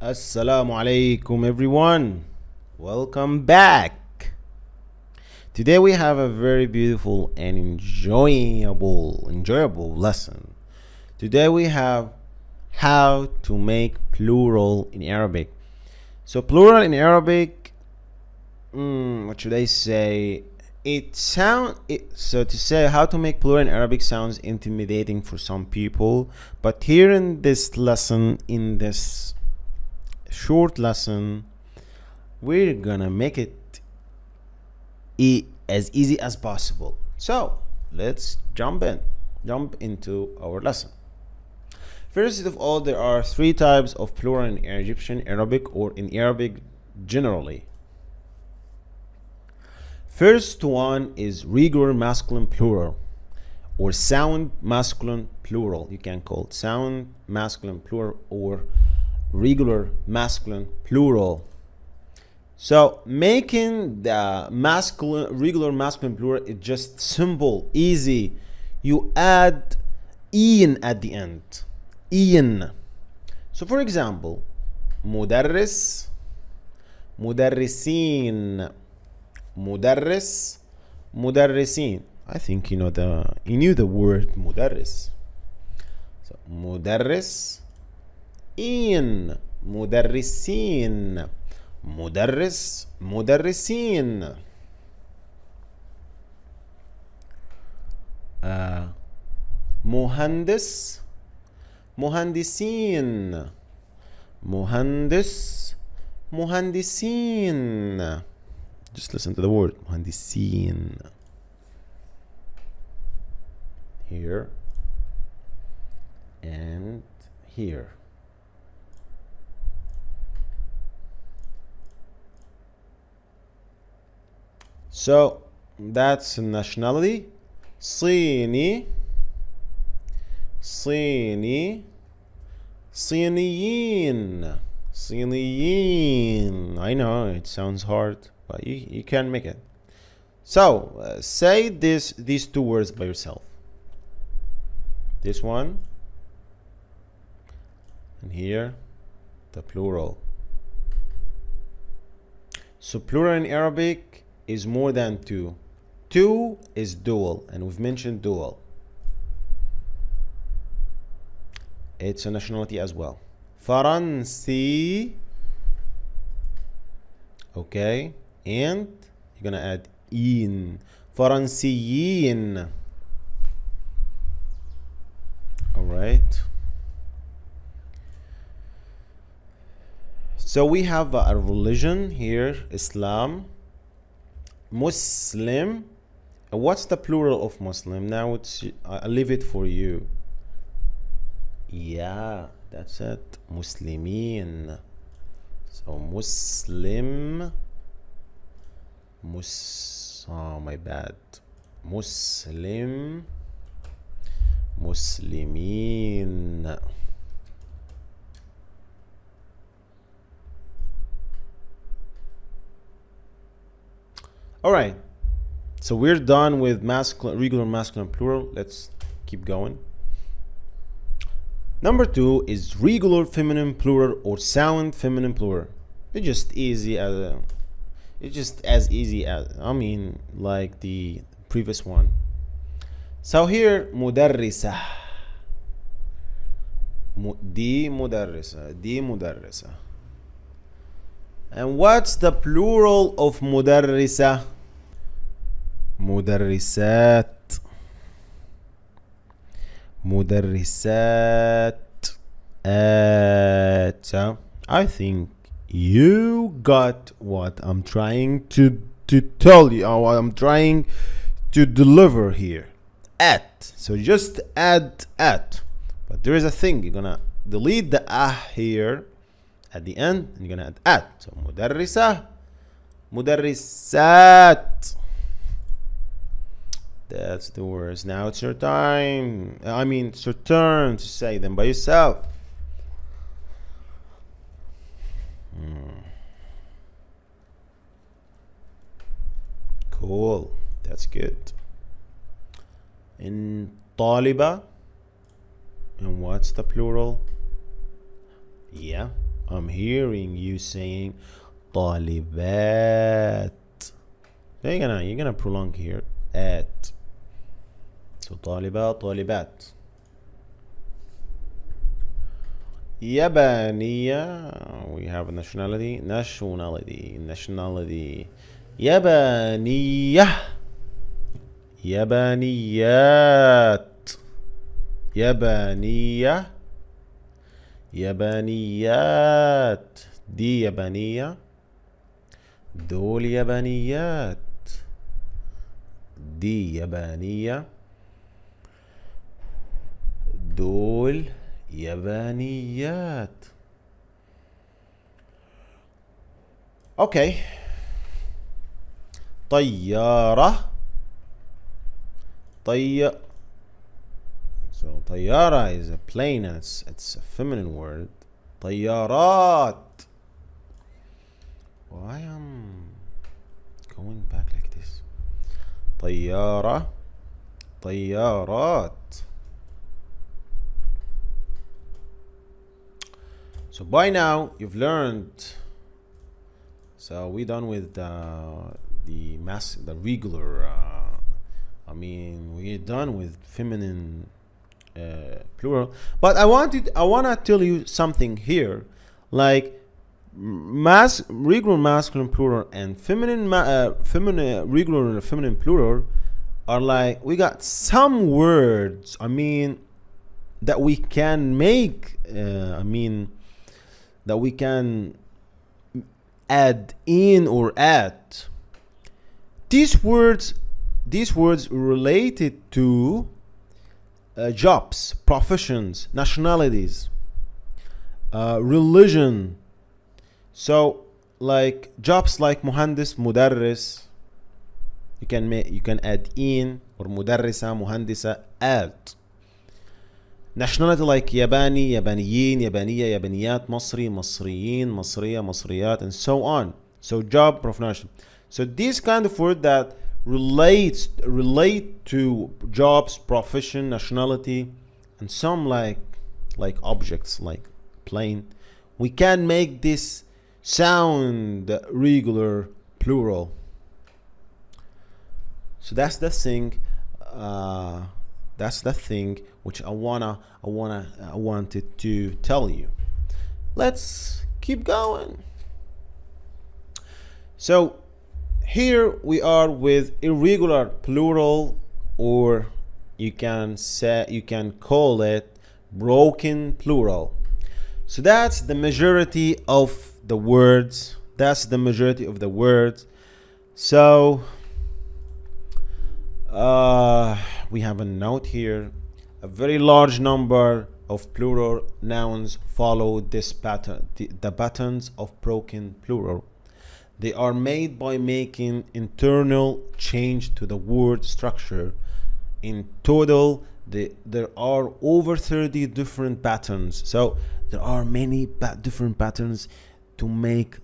Assalamu alaikum everyone. Welcome back. Today we have a very beautiful and enjoyable lesson. Today we have how to make plural in Arabic. So plural in Arabic, what should I say? So to say how to make plural in Arabic sounds intimidating for some people, but here in this lesson, in this short lesson, we're gonna make it as easy as possible. So let's jump into our lesson. First of all, there are three types of plural in Egyptian Arabic, or in Arabic generally. First one is regular masculine plural, or sound masculine plural. You can call it sound masculine plural or regular masculine plural. So making the regular masculine plural is just simple, easy. You add in at the end. In. So for example, مدرس, مدرسين, مدرس, مدرسين. I think you knew the word مدرس. So مدرس, إن, مدرسين, مدرس, مدرسين. مهندس, مهندسين, مهندس, مهندسين. Just listen to the word مهندسين. Here and here. So that's nationality. صيني, صيني, صينيين, صينيين. I know it sounds hard, but you can make it. So say these two words by yourself. This one, and here the plural. So plural in Arabic is more than two. Two is dual, and we've mentioned dual. It's a nationality as well. Faransi. Okay, and you're gonna add in. Faransiyin. All right. So we have a religion here, Islam. Muslim. What's the plural of Muslim? Now I'll leave it for you. Yeah, that's it. Muslimin. So Muslim. Oh, my bad. Muslim. Muslimin. All right, so we're done with regular masculine plural. Let's keep going. Number two is regular feminine plural or sound feminine plural. It's just as easy as like the previous one. So here مدرسة, دي مدرسة, دي مدرسة. And what's the plural of مدرسة? مدرسات, مدرسات. So I think you got what I'm trying to tell you, or what I'm trying to deliver here. At. So just add at. But there is a thing. You're gonna delete the here at the end, and you're gonna add at. So مدرسة, مدرسات. That's the words. Now it's your time. It's your turn to say them by yourself. Cool. That's good. In طالبة, and what's the plural? Yeah, I'm hearing you saying طالبات. You're gonna prolong here at. So طالبات طالبات. يابانية. We have a nationality. يابانية. يابانيات. يابانية. يابانيات. دي يابانية. دول يابانيات. دي يابانية. دول يابانيات. Okay. طيارة. So طيارة is a plane and it's a feminine word. طيارات. Why am going back like this? طيارة. طيارات. So by now you've learned. So we're done with the regular. We're done with feminine plural. But I wanna tell you something here, like regular masculine plural and feminine regular and feminine plural are like, we got some words. That we can make. That we can add in or add. These words related to jobs, professions, nationalities, religion. So like jobs like muhandis, mudarris, you can add in, or mudarrisa, muhandisa, add. Nationality like Yabani, Yabaniyin, Yabaniya, Yabaniyat, Masri, Masriyin, Masriya, Masriyat, and so on. So job, profession. So these kind of words that relate to jobs, profession, nationality, and some like objects like plane. We can make this sound regular plural. So that's the thing. That's the thing which I wanted to tell you. Let's keep going. So here we are with irregular plural, or you can call it broken plural. So that's the majority of the words. So we have a note here. A very large number of plural nouns follow this pattern, the patterns of broken plural. They are made by making internal change to the word structure. In total, there are over 30 different patterns. So there are many different patterns to make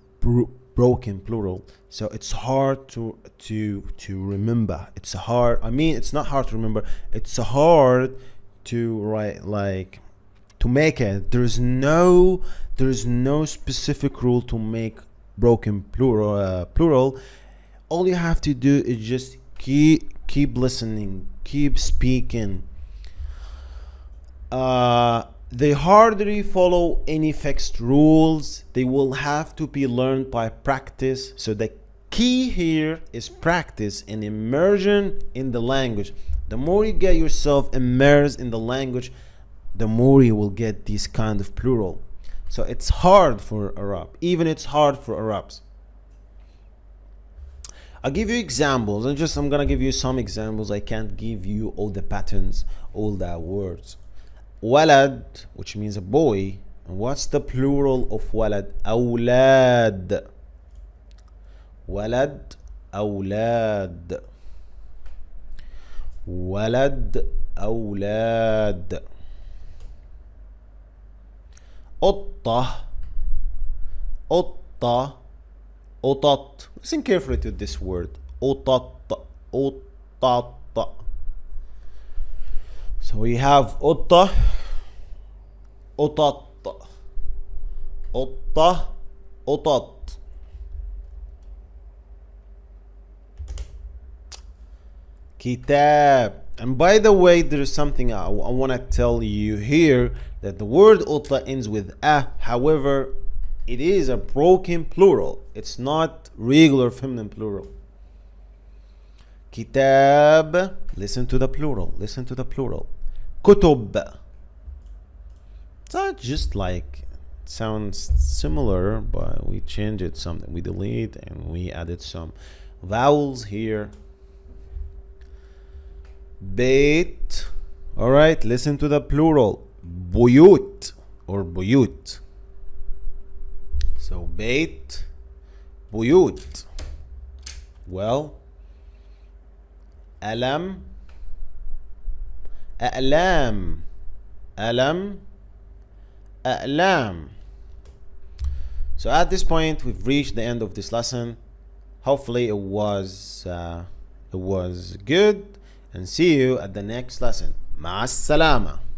broken plural. So it's hard to remember. It's hard. It's not hard to remember. It's hard to write, like to make it. There's no specific rule to make broken plural. All you have to do is just keep listening, keep speaking. They hardly follow any fixed rules. They will have to be learned by practice. So the key here is practice and immersion in the language. The more you get yourself immersed in the language, the more you will get this kind of plural. So it's hard for Arab. Even it's hard for Arabs. I'll give you examples. I'm gonna give you some examples. I can't give you all the patterns, all the words. Walad, which means a boy. And what's the plural of walad? Awlad. Walad, awlad. Walad, awlad. قطة. قطة. قطط. Listen carefully to this word. قطط. قطط. So we have قطة, قطط, قطة قطط. كتاب. And by the way, there is something I want to tell you here, that the word قطة ends with a. However, it is a broken plural. It's not regular feminine plural. كتاب. Listen to the plural. Listen to the plural. كتب. So just like sounds similar, but we change it something. We delete and we added some vowels here. بيت. All right, listen to the plural. بيوت or بيوت. So بيت, بيوت. Well, ألم, أعلام, ألم, أعلام. So at this point, we've reached the end of this lesson. Hopefully it was good, and see you at the next lesson. مع السلامة.